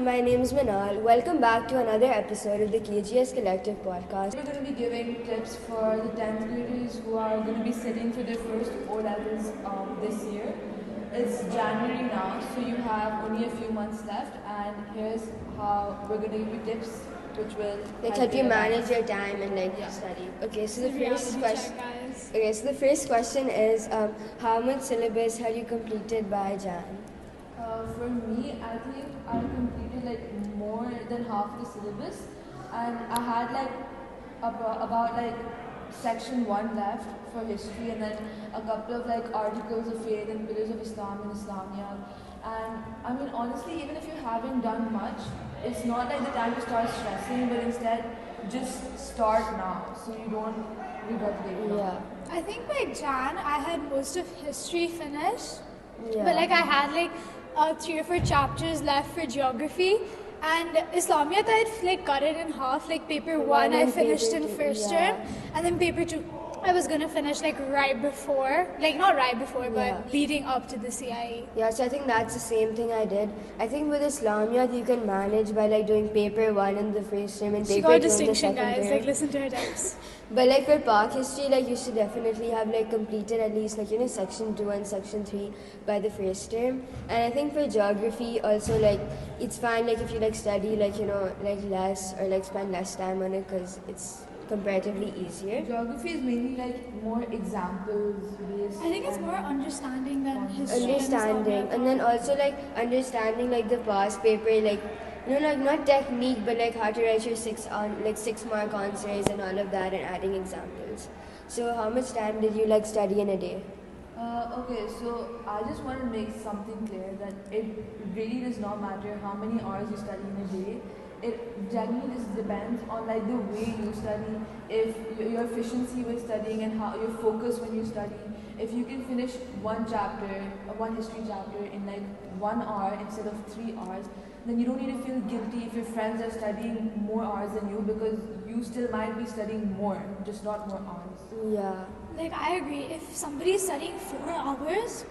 my name is Manal. Welcome back to another episode of the KGS Collective Podcast. We're going to be giving tips for the 10th graders who are going to be sitting for their first O-levels this year. It's January now, so you have only a few months left, and here's how we're going to give you tips which will help you manage your time and study. Okay, so the first question is how much syllabus have you completed by Jan? For me, I think I completed more than half the syllabus, and I had about section 1 left for history, and then a couple of articles of faith and pillars of Islam and Islamia. And I mean, honestly, even if you haven't done much, it's not the time to start stressing, but instead just start now so you don't regret later. Yeah. I think by Jan I had most of history finished, Yeah. but I had 3 or 4 chapters left for geography, and Islamiyat I'd cut it in half. Paper 1 I finished in first term, and then paper 2 I was gonna finish right before, not right before, but leading up to the CIE. Yeah, so I think that's the same thing I did. I think with Islamiyat you can manage by doing paper 1 in the first term and She paper got 2 in the distinction, second guys. term. Listen to her tips. But for Park history, you should definitely have completed at least section 2 and section 3 by the first term. And I think for geography also it's fine if you study less or spend less time on it because it's comparatively easier. Geography is mainly more examples based. I think it's more understanding than history. Understanding, and then also understanding the past paper, not technique, but how to write your 6-mark answers and all of that, and adding examples. So how much time did you study in a day? Okay, so I just want to make something clear that it really does not matter how many hours you study in a day. It genuinely just depends on the way you study, if your efficiency with studying and how your focus when you study. If you can finish one history chapter in 1 hour instead of 3 hours, then you don't need to feel guilty if your friends are studying more hours than you, because you still might be studying more, just not more hours. Yeah. I agree. If somebody is studying 4 hours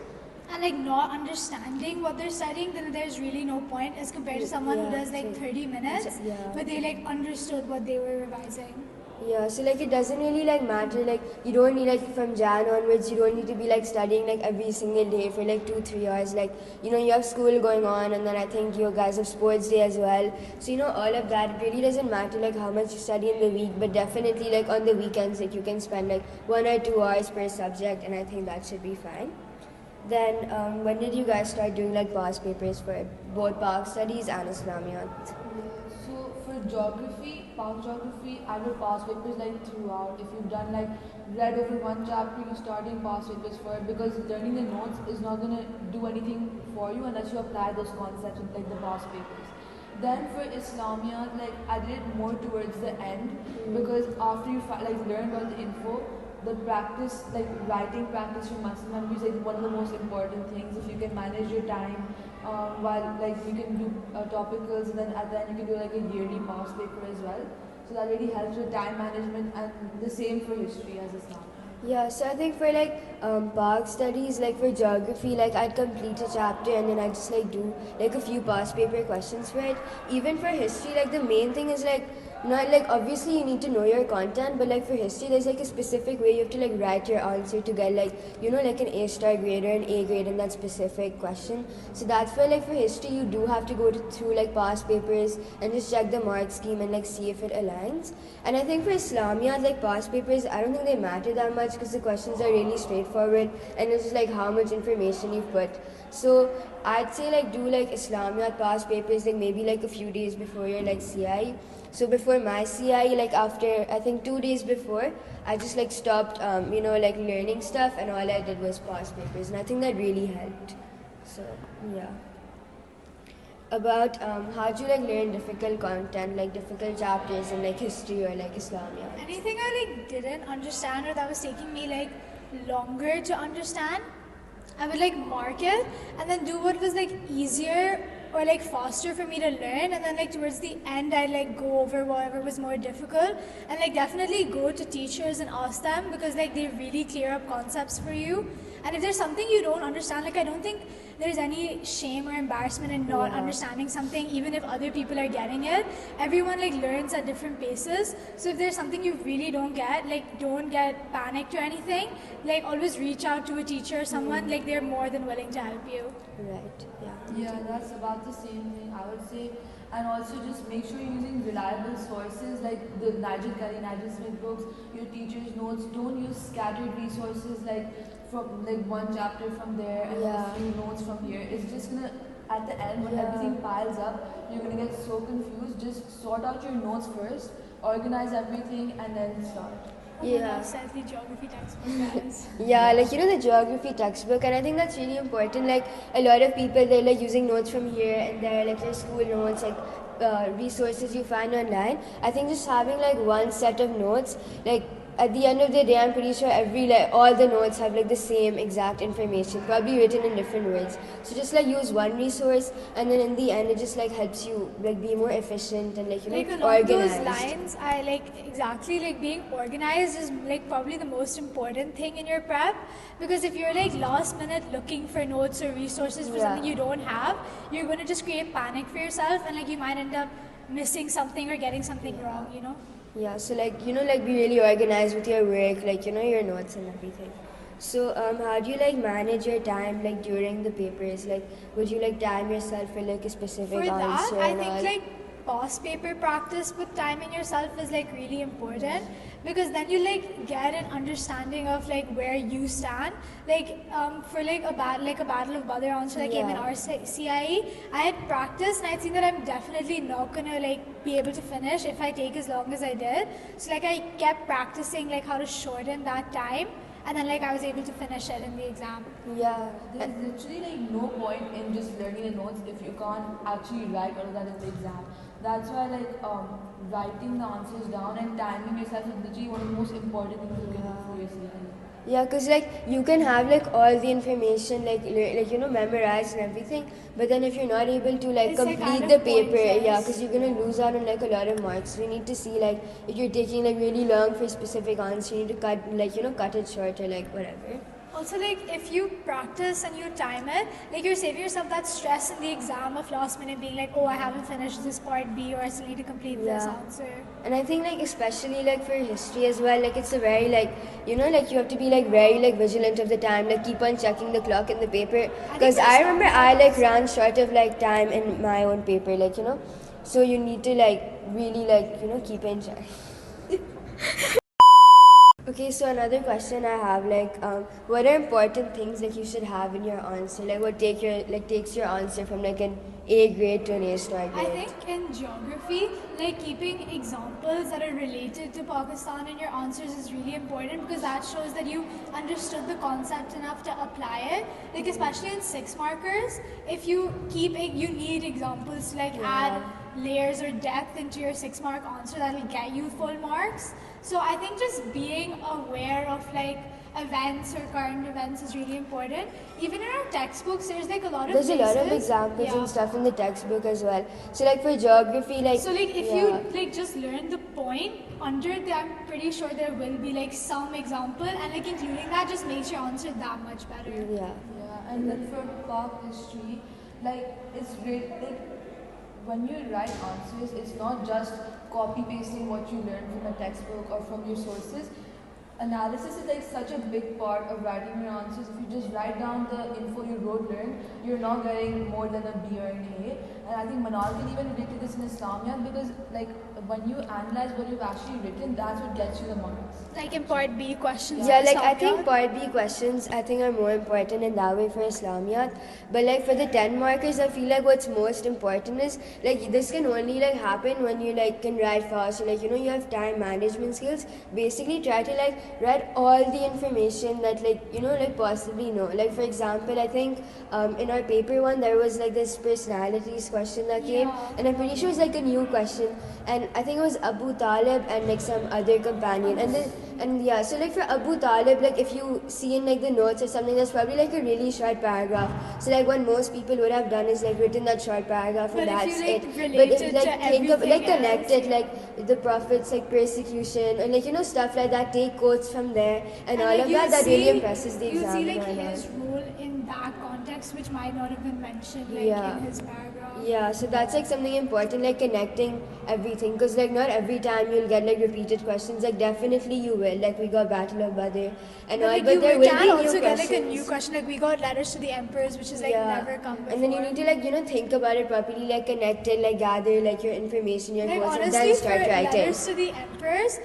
and not understanding what they're studying, then there's really no point as compared to someone who does 30 minutes, but they understood what they were revising. Yeah, so it doesn't really matter, you don't need from Jan onwards, you don't need to be studying every single day for 2-3 hours, you have school going on, and then I think you guys have sports day as well, so all of that. It really doesn't matter how much you study in the week, but definitely on the weekends you can spend 1 or 2 hours per subject, and I think that should be fine. Then when did you guys start doing past papers for both Park Studies and Islamiyat? So for geography, Park geography, I will past papers throughout. If you've done read over one chapter, you start doing past papers for it, because learning the notes is not gonna do anything for you unless you apply those concepts in the past papers. Then for Islamiyat, I did it more towards the end, because after you learn all the info, the practice, writing practice your muscle memory is one of the most important things. If you can manage your time while you can do topicals, and then at the end you can do a yearly past paper as well. So that really helps with time management, and the same for history as Islam. Yeah, so I think for Park Studies, for geography, I'd complete a chapter and then I'd just do a few past paper questions for it. Even for history, the main thing is not obviously you need to know your content, but for history there's a specific way you have to write your answer to get an A-star grade or an A grade in that specific question. So that's why for history you do have to go through past papers and just check the mark scheme and see if it aligns. And I think for Islamiyat, past papers, I don't think they matter that much because the questions are really straightforward and it's just how much information you've put. So I'd say do Islamiyat past papers maybe a few days before your CIE. So before my CIE, after I think 2 days before, I just stopped learning stuff, and all I did was past papers, and I think that really helped. So yeah. About how do you learn difficult content, difficult chapters in history or Islamiyat? Anything I didn't understand or that was taking me longer to understand, I would mark it and then do what was easier or faster for me to learn, and then towards the end I'd go over whatever was more difficult, and definitely go to teachers and ask them, because they really clear up concepts for you. And if there's something you don't understand, like I don't think there's any shame or embarrassment in not understanding something, even if other people are getting it. Everyone like learns at different paces. So if there's something you really don't get, like don't get panicked or anything. Like always reach out to a teacher or someone. Like they're more than willing to help you. Right. Yeah. Yeah, that's about the same thing I would say. And also just make sure you're using reliable sources like the Nigel Curry, Nigel Smith books, your teacher's notes. Don't use scattered resources like from like one chapter from there and then a few notes from here. It's just gonna, at the end when everything piles up, you're gonna get so confused. Just sort out your notes first, organize everything, and then start. Yeah. Says the geography textbook, guys. Yeah, like the geography textbook, and I think that's really important. Like a lot of people, they're like using notes from here and there, like your school notes, like resources you find online. I think just having like one set of notes, like at the end of the day, I'm pretty sure all the notes have like the same exact information, probably written in different words. So just like use one resource, and then in the end, it just like helps you like be more efficient and like along organized. those lines, I like exactly like being organized is like probably the most important thing in your prep, because if you're like last minute looking for notes or resources for something you don't have, you're going to just create panic for yourself, and like you might end up missing something or getting something wrong, you know. Yeah, so like like be really organized with your work, like your notes and everything. So how do you like manage your time like during the papers? Like would you like time yourself for like a specific For answer? that, I think like past paper practice with timing yourself is like really important, because then you like get an understanding of like where you stand. Like for like a battle of Badr answer that came in our CIE, I had practiced and I'd seen that I'm definitely not gonna like be able to finish if I take as long as I did. So like I kept practicing like how to shorten that time, and then like I was able to finish it in the exam. Yeah. There's literally like no point in just learning the notes if you can't actually write all of that in the exam. That's why like writing the answers down and timing yourself is literally one of the most important things you can do for your CAIE. Yeah, cause like you can have like all the information like memorized and everything, but then if you're not able to like It's, like, complete kind the of paper, pointless. cause you're gonna lose out on like a lot of marks. So you need to see like if you're taking like really long for a specific answer, you need to cut it short or like whatever. Also, like if you practice and you time it, like you're saving yourself that stress in the exam of last minute being like, oh, I haven't finished this part B, or I still need to complete this answer. And I think like especially like for history as well, like it's a very like like you have to be like very like vigilant of the time, like keep on checking the clock in the paper. Because I remember I like ran short of like time in my own paper, like so you need to like really like keep in check. Okay, so another question I have, like, what are important things like you should have in your answer? Like, what takes your answer from like an A grade to an A-star grade? I think in geography, like keeping examples that are related to Pakistan in your answers is really important, because that shows that you understood the concept enough to apply it. Like especially in 6 markers, if you you need examples to like add layers or depth into your 6-mark answer that will get you full marks. So I think just being aware of like events or current events is really important. Even in our textbooks, there's like a lot of There's places, a lot of examples and stuff in the textbook as well. So like for geography, like so like if you like just learn the point under it, I'm pretty sure there will be like some example, and like including that just makes your answer that much better. Yeah, and then for Pak history, like it's great. Like when you write answers, it's not just copy pasting what you learned from a textbook or from your sources. Analysis is like such a big part of writing your answers. If you just write down the info you learned, you're not getting more than a B or an A. And I think Manal can even relate to this in Islamiyat, because like when you analyze what you've actually written, that's what gets you the marks. Like in part B questions. yeah, like I think part B questions I think are more important in that way for Islamiyat. But like for the 10 markers, I feel like what's most important is like this can only like happen when you like can write fast, or like you have time management skills. Basically try to like write all the information that like possibly know. Like for example, I think in our paper one there was like this personalities question that came, Yeah. and I'm pretty sure it's like a new question, and I think it was Abu Talib and like some other companion, and yeah, so like for Abu Talib, like if you see in like the notes or something, there's probably like a really short paragraph. So like what most people would have done is like written that short paragraph, But and if that's you, like, it. relate But it if like to think of like everything connect else, it, like the prophets like persecution and like stuff like that, take quotes from there and all like, of you'll that really see- impresses the you'll see examiner like and all. his role in that context, which might not have been mentioned like Yeah. in his paragraph. Yeah, so that's like something important, like connecting everything, because like not every time you'll get like repeated questions. Like definitely you will. Like we got Battle of Badr and all, Like, but you there will can be also new get questions. like a new question. Like we got letters to the emperors, which is like never come before. And then you need to like think about it properly, like connect it, like gather like your information, your Like quotes, and honestly, then for start writing. letters to the emperors,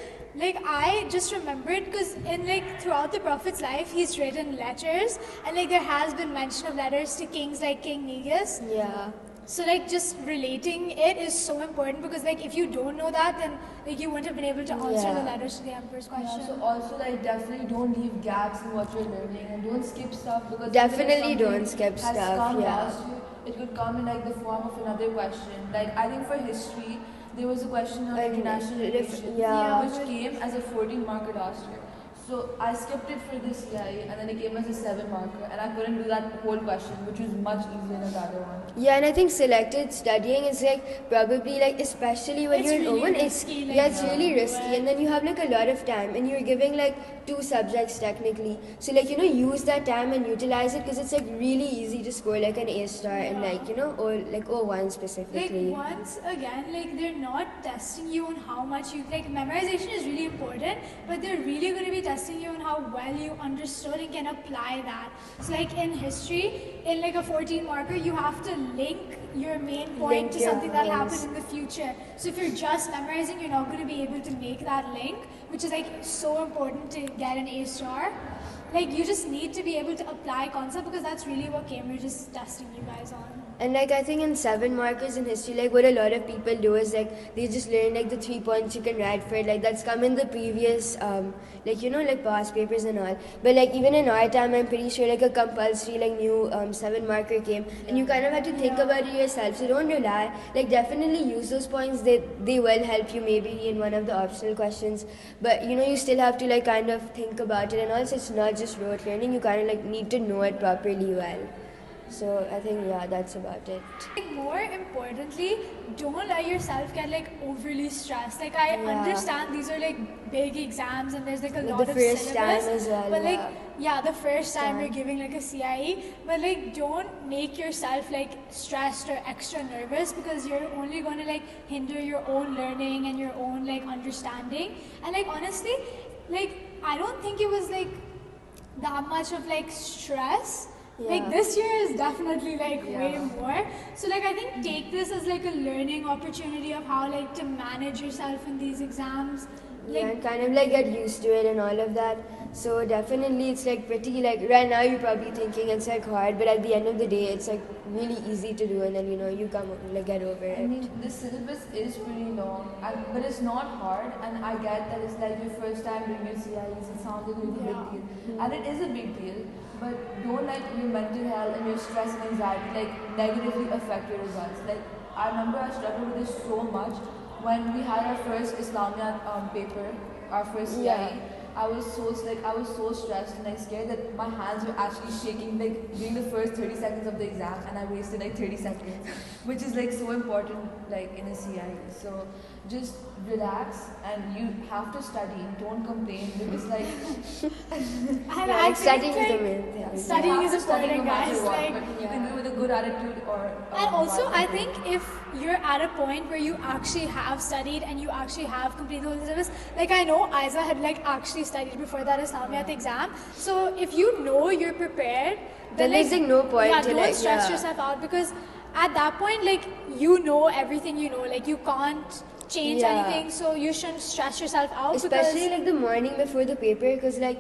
like I just remembered because in like throughout the Prophet's life, he's written letters, and like there has been mention of letters to kings like King Negus. Yeah. So like just relating it is so important because like if you don't know that, then like you wouldn't have been able to answer Yeah. the letters to the emperor's question. Yeah, so also like definitely don't leave gaps in what you're learning and don't skip stuff because Definitely even if don't something skip has stuff, come yeah. past you, it could come in like the form of another question. Like I think for history there was a question on international relations yeah. which came as a 14 marker last year. So I skipped it for this CAIE and then it came as a 7 marker and I couldn't do that whole question which was much easier than the other one. Yeah, and I think selected studying is like probably like especially when It's you're really in Oman, risky, like, yeah, it's really yeah. risky, and then you have like a lot of time, and you're giving like 2 subjects technically. So like use that time and utilize it because it's like really easy to score like an A star and like or like O1 Like specifically. once again, like they're not testing you on how much you like. Memorization is really important, but they're really going to be testing you on how well you understood and can apply that. So like in history, in like a 14 marker, you have to link your main point Link to your something that points. happened in the future. So if you're just memorizing, you're not going to be able to make that link, which is like so important to get an A star. Like you just need to be able to apply concept because that's really what Cambridge is testing you guys on. And like I think in 7 markers in history, like what a lot of people do is like they just learn like the 3 points you can write for it, like that's come in the previous like past papers and all. But like even in our time, I'm pretty sure like a compulsory like new 7 marker came, and you kind of have to think about it yourself. So don't rely. Like definitely use those points. They will help you maybe in one of the optional questions. But you still have to like kind of think about it, and also it's not just rote learning. You kind of like need to know it properly well. So I think that's about it. Like more importantly, don't let yourself get like overly stressed. Like I understand these are like big exams and there's like a Like lot the of first syllabus, time as well, but like yeah. the first time you're Time. giving like a CIE, but like don't make yourself like stressed or extra nervous because you're only going to like hinder your own learning and your own like understanding. And like honestly, like I don't think it was like that much of like stress. Like this year is definitely like way more. So like I think take this as like a learning opportunity of how like to manage yourself in these exams. Like And kind of like get used to it and all of that. So definitely it's like pretty like right now you're probably thinking it's like hard, but at the end of the day it's like really easy to do, and then you come like get over it. I mean, the syllabus is pretty long, but it's not hard. And I get that it's like your first time doing your CIEs. It sounds like a really big deal, and it is a big deal. But don't let your mental health and your stress and anxiety like negatively affect your results. Like I remember I struggled with this so much when we had our first Islamiyat paper, our first CIE. I was so stressed and scared that my hands were actually shaking like during the first 30 seconds of the exam, and I wasted like 30 seconds, which is like so important like in a CIE. So just relax and you have to study. Don't complain because like and I think, studying is like, the main thing. studying is study no important, matter guys. what, Like but you can do it with a good attitude or. and also, bad I attitude. think if you're at a point where you actually have studied and you actually have completed the whole syllabus, like I know Ayezah had like actually studied before that Islamiyat exam. So if you know you're prepared, Then there's like no point yeah, to don't like stress yourself out because at that point, like you know everything you know, like you can't change anything, so you shouldn't stress yourself out especially because like the morning before the paper, because like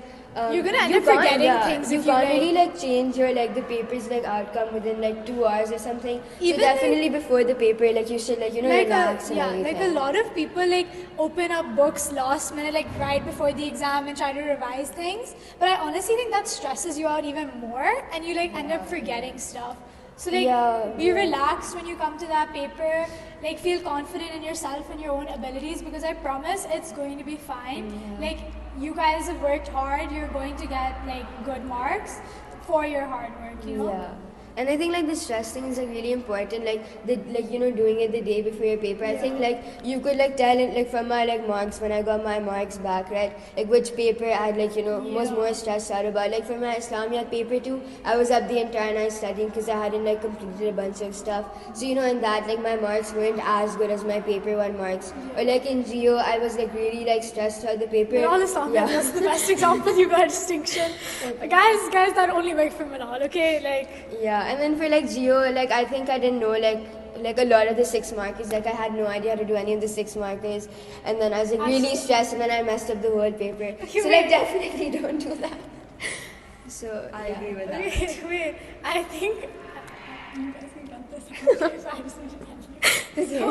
you're gonna end you up can't- forgetting things you if you, can't like- really like change your like the paper's like outcome within like 2 hours or something. Even, so definitely before the paper, like you should like relax and like everything. a lot of people like open up books last minute, like right before the exam and try to revise things. But I honestly think that stresses you out even more, and you like end up forgetting stuff. So like Yeah, be relaxed when you come to that paper. Like feel confident in yourself and your own abilities, because I promise it's going to be fine. Like you guys have worked hard, you're going to get like good marks for your hard work, you know? Yeah. And I think like the stress thing is like really important, doing it the day before your paper. I think like you could like tell it like from my like marks when I got my marks back, right? Like which paper I had was more stressed out about. Like for my Islamiyat paper too, I was up the entire night studying because I hadn't like completed a bunch of stuff. So in that like my marks weren't as good as my paper one marks. Or like in Geo, I was like really like stressed out the paper. Manal Islamiyat was the best example. You got distinction. Guys, that only worked for Manal, okay? Like Yeah, and then for like Geo, like I think I didn't know like a lot of the 6 markers. Like I had no idea how to do any of the 6 markers, and then I was like really stressed, and then I messed up the whole paper. So like definitely don't do that. So I agree with that. okay, wait. I think you guys can cut this. I just need to tell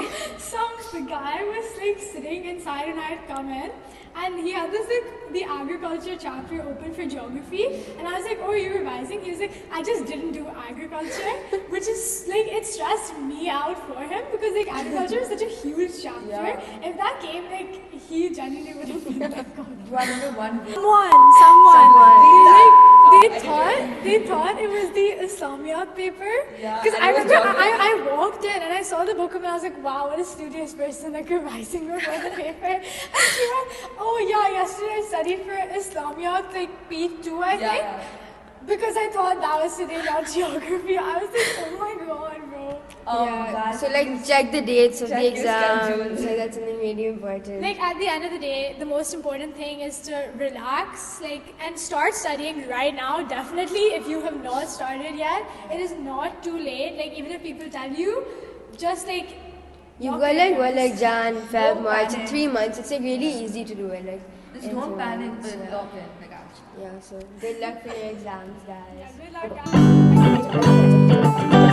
you. So the guy was like sitting inside, and I had come in, and he had this like the agriculture chapter open for geography, and I was like, "Oh, you're revising?" He was like, "I just didn't do agriculture," which is like it stressed me out for him because like agriculture is such a huge chapter. Yeah. If that came, like he genuinely would have been like, "God." Do I remember one day? Someone. They thought it was the Islamiyat paper. Yeah, Because and I it was remember geography. I walked in and I saw the book and I was like, wow, what a studious person, like revising before the paper. And she went, oh yeah, yesterday I studied for Islamiyat, like P2, I think. Yeah. Because I thought that was today, not geography. I was like, oh my god, bro. yeah. So like check the dates of Check the your exams. schedules. Like that's something really important. Like at the end of the day, the most important thing is to relax, like, and start studying right now. Definitely, if you have not started yet, it is not too late. Like even if people tell you, just like You've knock got your like what, heads. like Jan, Feb, Don't March, panic. 3 months. It's like really easy to do it. Like Just in don't 2 panic, months, but yeah. lock in. Like actually. Yeah. So good luck for your exams, guys. Good luck, guys.